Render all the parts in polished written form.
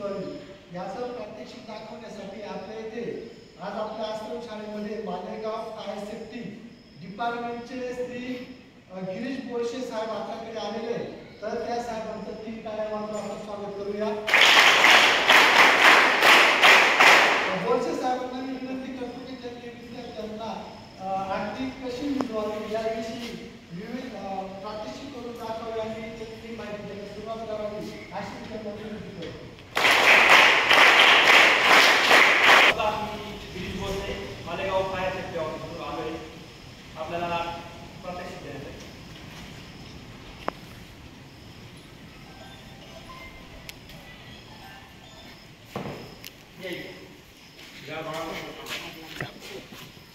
शिजवावी याचं प्रात्यक्षिक दाखवण्यासाठी आपल्या इथे आज आपल्या आश्रमशाळेमध्ये मालेगाव फायर सेफ्टी डिपार्टमेंटचे श्री गिरीश बोरशे साहेब आपल्याकडे आलेले, तर त्या साहेबांचं 3 टाळ्या वाजवून आपण स्वागत करूया। बोरशे साहेबांना मी विनंती करतो की त्यांनी विद्यार्थ्यांना आर्थिक कशी मिळवावी याविषयी विविध प्रात्यक्षिक करून दाखवावे आणि त्यांनी माहिती द्यायला सुरुवात करावी अशी त्यांना विनंती करतो। Girish Borse Malegaon fire safety officer आलोय आपल्याला प्रात्यक्षिक द्यायचं आहे।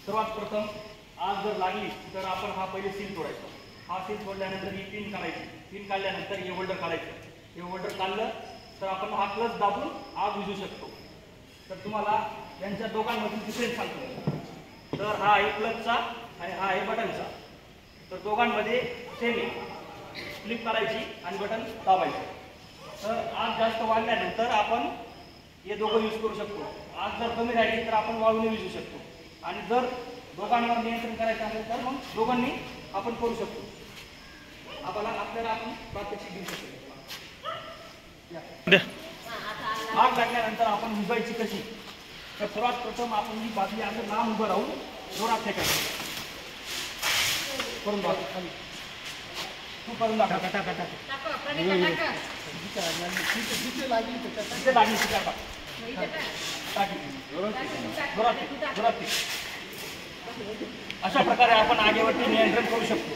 सर्वात प्रथम आग जर लागली तर आपण हा पहिले सील तोडायचा। हा सील तोडल्यानंतर ही पिन काढायची। पिन काढल्यानंतर हे होल्डर काढायचं। हे होल्डर काढलं तर आपण हा क्लच दाबून आग विझू शकतो। तर तुम्हाला यांच्या दोघांमधील डिफरन्स सांगतो। तर हा आहे क्लचचा आणि हा आहे बटनचा। तर दोघांमध्ये सेम आहे, फ्लिप करायची आणि बटन दाबायचं। तर आग जास्त वाढल्यानंतर आपण हे दोघं यूज करू शकतो। आग जर कमी राहिली तर आपण वाळूने विझू शकतो आणि जर दोघांवर नियंत्रण करायचं असेल तर मग दोघांनी आपण करू शकतो। आपल्याला आपण प्रात्यक्षिक देऊ शकतो। आग लागल्यानंतर आपण विझायची कशी, तर सर्वात प्रथम आपण ही बादली असं लांब उभं राहून जोरात फेकायचं। करून दाखव, तू करून दाखव। अशा प्रकारे आपण आगीवरती नियंत्रण करू शकतो।